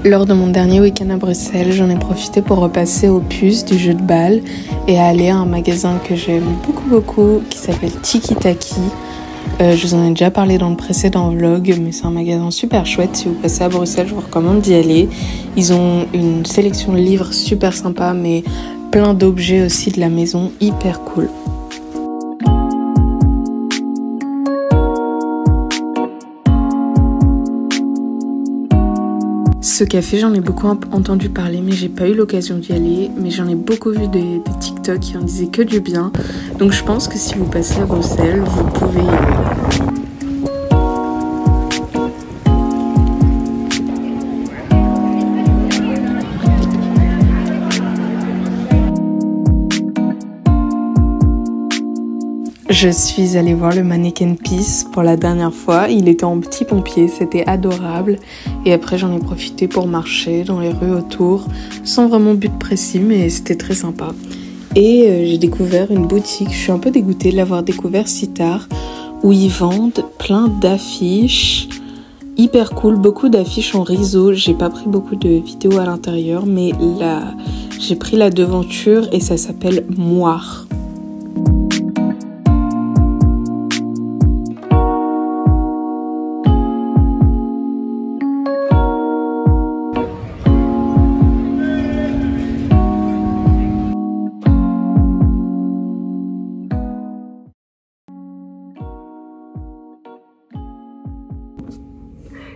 Lors de mon dernier week-end à Bruxelles, j'en ai profité pour repasser aux puces du jeu de balle et aller à un magasin que j'aime beaucoup qui s'appelle Tiki Taki. Je vous en ai déjà parlé dans le précédent vlog, mais c'est un magasin super chouette. Si vous passez à Bruxelles, je vous recommande d'y aller. Ils ont une sélection de livres super sympa, mais plein d'objets aussi de la maison, hyper cool. Ce café, j'en ai beaucoup entendu parler, mais j'ai pas eu l'occasion d'y aller. Mais j'en ai beaucoup vu des TikTok qui en disaient que du bien. Donc je pense que si vous passez à Bruxelles, vous pouvez y aller. Je suis allée voir le Mannequin Peace pour la dernière fois. Il était en petit pompier, c'était adorable. Et après, j'en ai profité pour marcher dans les rues autour, sans vraiment but précis, mais c'était très sympa. Et j'ai découvert une boutique, je suis un peu dégoûtée de l'avoir découvert si tard, où ils vendent plein d'affiches, hyper cool, beaucoup d'affiches en riso. J'ai pas pris beaucoup de vidéos à l'intérieur, mais là, j'ai pris la devanture et ça s'appelle Moire.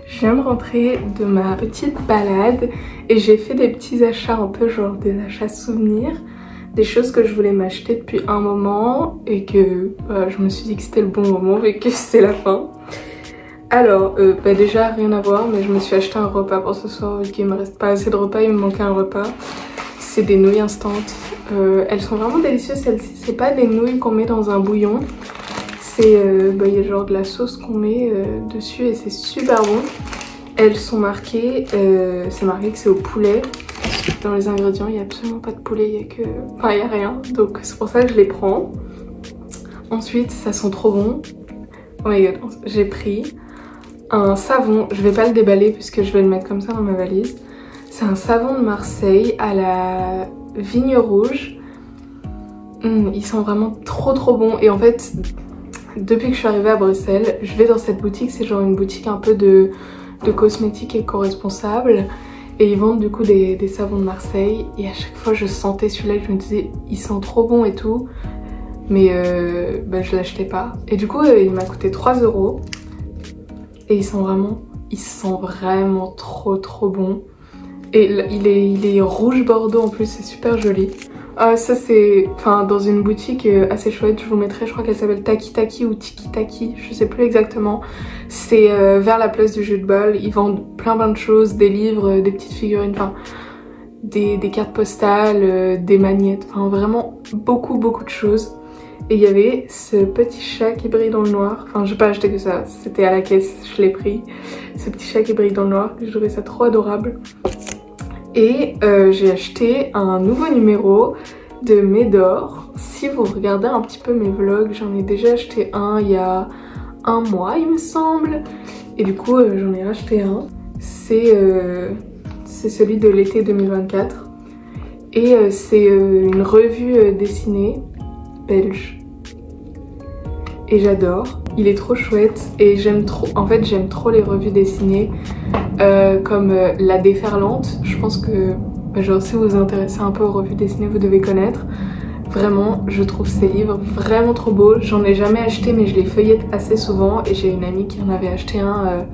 Je viens de rentrer de ma petite balade et j'ai fait des petits achats un peu genre des achats souvenirs, des choses que je voulais m'acheter depuis un moment et que je me suis dit que c'était le bon moment vu que c'est la fin. Alors déjà rien à voir, mais je me suis acheté un repas pour ce soir vu qu'il me reste pas assez de repas, il me manquait un repas. C'est des nouilles instantes, elles sont vraiment délicieuses celles-ci, c'est pas des nouilles qu'on met dans un bouillon. C'est y a genre de la sauce qu'on met dessus et c'est super bon. Elles sont marquées, c'est marqué que c'est au poulet. Dans les ingrédients, il n'y a absolument pas de poulet, il y a que... Enfin, il n'y a rien, donc c'est pour ça que je les prends. Ensuite, ça sent trop bon. Oh my god, j'ai pris un savon, je vais pas le déballer puisque je vais le mettre comme ça dans ma valise. C'est un savon de Marseille à la vigne rouge. Il sent vraiment trop bon et en fait... Depuis que je suis arrivée à Bruxelles, je vais dans cette boutique, c'est genre une boutique un peu de cosmétiques éco-responsables et ils vendent du coup des savons de Marseille et à chaque fois je sentais celui-là et je me disais il sent trop bon et tout mais je l'achetais pas et du coup il m'a coûté 3 € et il sent vraiment trop bon et il est rouge bordeaux en plus, c'est super joli. Ça c'est dans une boutique assez chouette, je vous mettrai, je crois qu'elle s'appelle Taki Taki ou Tiki Taki, je sais plus exactement. C'est vers la place du jeu de balle, ils vendent plein de choses, des livres, des petites figurines, des cartes postales, des magnettes, vraiment beaucoup de choses. Et il y avait ce petit chat qui brille dans le noir, j'ai pas acheté que ça, c'était à la caisse, je l'ai pris. Ce petit chat qui brille dans le noir, je trouvais ça trop adorable. Et j'ai acheté un nouveau numéro de Médor. Si vous regardez un petit peu mes vlogs, j'en ai déjà acheté un il y a un mois il me semble. Et du coup j'en ai racheté un. C'est celui de l'été 2024. Et c'est une revue dessinée belge. Et j'adore. Il est trop chouette et j'aime trop les revues dessinées comme La Déferlante. Je pense que genre si vous vous intéressez un peu aux revues dessinées vous devez connaître. Vraiment je trouve ces livres vraiment trop beaux. J'en ai jamais acheté mais je les feuillette assez souvent et j'ai une amie qui en avait acheté un.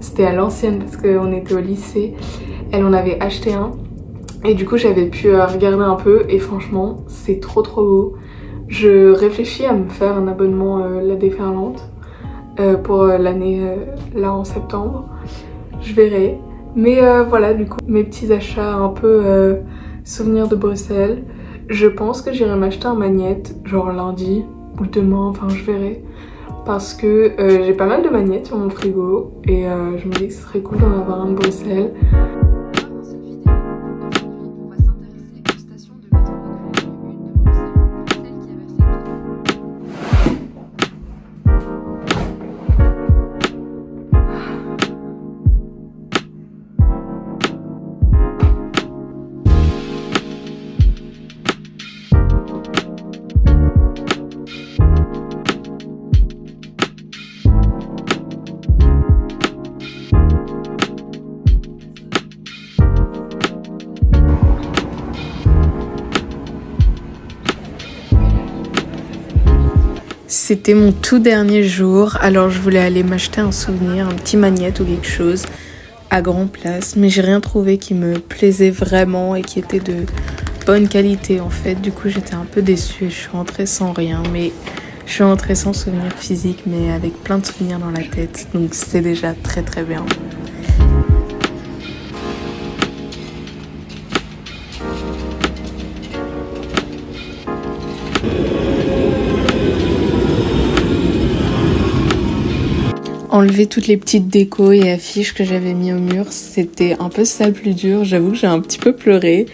C'était à l'ancienne parce qu'on était au lycée. Elle en avait acheté un et du coup j'avais pu regarder un peu et franchement c'est trop beau. Je réfléchis à me faire un abonnement La Déferlante pour l'année là en septembre. Je verrai. Mais voilà du coup mes petits achats un peu souvenirs de Bruxelles. Je pense que j'irai m'acheter un magnète genre lundi ou demain, je verrai. Parce que j'ai pas mal de magnettes sur mon frigo et je me dis que ce serait cool d'en avoir un de Bruxelles. C'était mon tout dernier jour, alors je voulais aller m'acheter un souvenir, un petit magnète ou quelque chose à Grand Place, mais j'ai rien trouvé qui me plaisait vraiment et qui était de bonne qualité en fait. Du coup j'étais un peu déçue et je suis rentrée sans rien, mais je suis rentrée sans souvenir physique mais avec plein de souvenirs dans la tête, donc c'est déjà très très bien. Enlever toutes les petites décos et affiches que j'avais mis au mur, c'était un peu ça le plus dur. J'avoue que j'ai un petit peu pleuré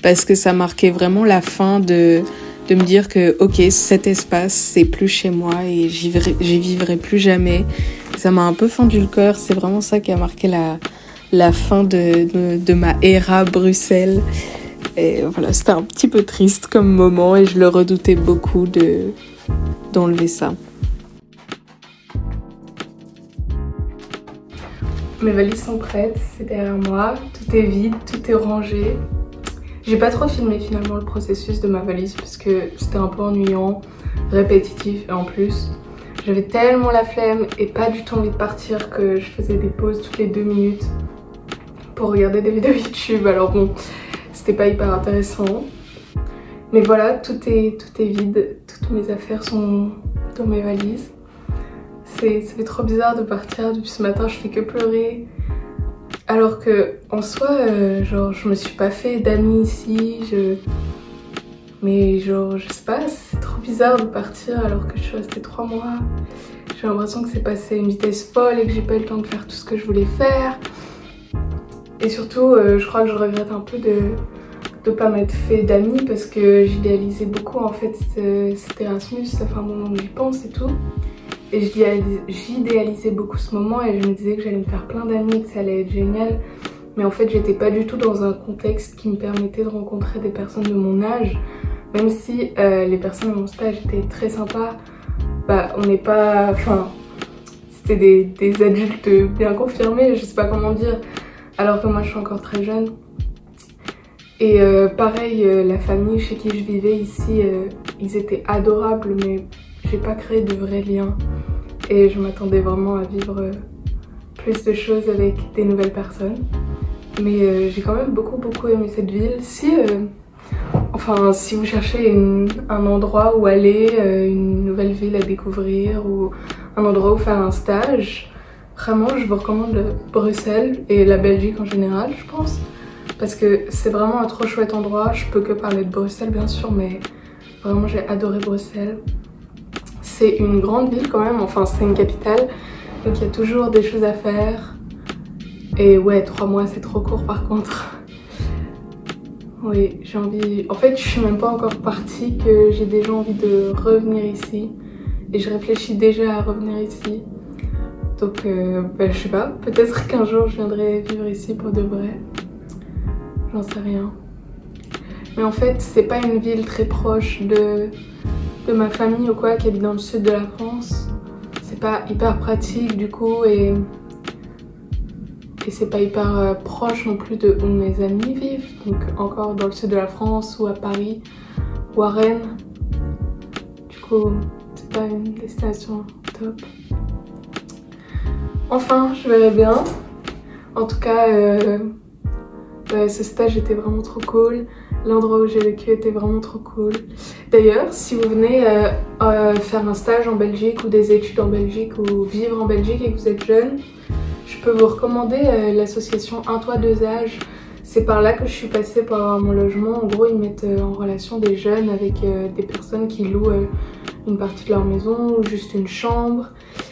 parce que ça marquait vraiment la fin de me dire que ok, cet espace c'est plus chez moi et j'y vivrai plus jamais. Ça m'a un peu fendu le cœur, c'est vraiment ça qui a marqué la fin de ma era Bruxelles. Et voilà, c'était un petit peu triste comme moment et je le redoutais beaucoup d'enlever ça. Mes valises sont prêtes, c'est derrière moi, tout est vide, tout est rangé. J'ai pas trop filmé finalement le processus de ma valise parce que c'était un peu ennuyant, répétitif et en plus j'avais tellement la flemme et pas du tout envie de partir que je faisais des pauses toutes les 2 minutes pour regarder des vidéos YouTube. Alors bon, c'était pas hyper intéressant. Mais voilà, tout est vide, toutes mes affaires sont dans mes valises. Ça fait trop bizarre de partir, depuis ce matin je fais que pleurer. Alors que en soi, genre je me suis pas fait d'amis ici, mais genre je sais pas, c'est trop bizarre de partir alors que je suis restée 3 mois. J'ai l'impression que c'est passé à une vitesse folle et que j'ai pas eu le temps de faire tout ce que je voulais faire. Et surtout, je crois que je regrette un peu de pas m'être fait d'amis parce que j'idéalisais beaucoup en fait cet Erasmus, ça fait un moment que j'y pense et tout. Et j'idéalisais beaucoup ce moment et je me disais que j'allais me faire plein d'amis, que ça allait être génial. Mais en fait j'étais pas du tout dans un contexte qui me permettait de rencontrer des personnes de mon âge. Même si les personnes de mon stage étaient très sympas, bah on n'est pas... Enfin, c'était des adultes bien confirmés, je sais pas comment dire. Alors que moi je suis encore très jeune. Et pareil, la famille chez qui je vivais ici, ils étaient adorables mais j'ai pas créé de vrais liens. Et je m'attendais vraiment à vivre plus de choses avec des nouvelles personnes. Mais j'ai quand même beaucoup aimé cette ville. Enfin, si vous cherchez un endroit où aller, une nouvelle ville à découvrir ou un endroit où faire un stage, vraiment je vous recommande Bruxelles et la Belgique en général je pense. Parce que c'est vraiment un trop chouette endroit. Je peux que parler de Bruxelles bien sûr, mais vraiment j'ai adoré Bruxelles. C'est une grande ville quand même, enfin c'est une capitale, donc il y a toujours des choses à faire. Et ouais, 3 mois c'est trop court par contre. Oui, j'ai envie... En fait je suis même pas encore partie que j'ai déjà envie de revenir ici. Et je réfléchis déjà à revenir ici. Donc bah, je sais pas, peut-être qu'un jour je viendrai vivre ici pour de vrai. J'en sais rien. Mais en fait c'est pas une ville très proche de ma famille ou quoi qui habite dans le sud de la France. C'est pas hyper pratique du coup et c'est pas hyper proche non plus de où mes amis vivent. Donc encore dans le sud de la France ou à Paris ou à Rennes. Du coup c'est pas une destination top. Enfin je verrai bien. En tout cas ce stage était vraiment trop cool. L'endroit où j'ai vécu était vraiment trop cool. D'ailleurs, si vous venez faire un stage en Belgique ou des études en Belgique ou vivre en Belgique et que vous êtes jeune, je peux vous recommander l'association Un Toit Deux Âges. C'est par là que je suis passée pour avoir mon logement. En gros, ils mettent en relation des jeunes avec des personnes qui louent une partie de leur maison ou juste une chambre.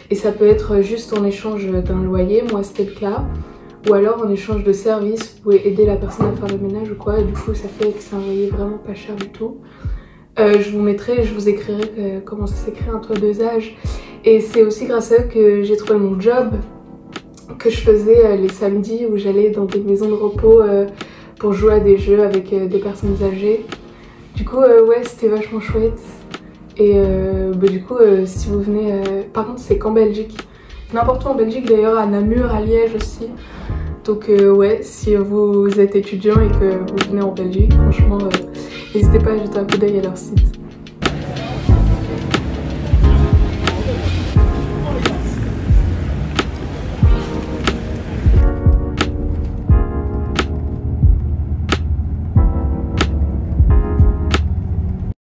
Et ça peut être juste en échange d'un loyer, moi c'était le cas. Ou alors en échange de services, vous pouvez aider la personne à faire le ménage ou quoi. Et du coup ça fait que c'est un loyer vraiment pas cher du tout. Je vous écrirai comment ça s'écrit Un Toit Deux Âges. Et c'est aussi grâce à eux que j'ai trouvé mon job que je faisais les samedis où j'allais dans des maisons de repos pour jouer à des jeux avec des personnes âgées. Du coup ouais c'était vachement chouette. Et bah, du coup si vous venez, par contre c'est qu'en Belgique. N'importe où en Belgique d'ailleurs, à Namur, à Liège aussi. Donc ouais, si vous êtes étudiant et que vous venez en Belgique, franchement, n'hésitez pas à jeter un coup d'œil à leur site.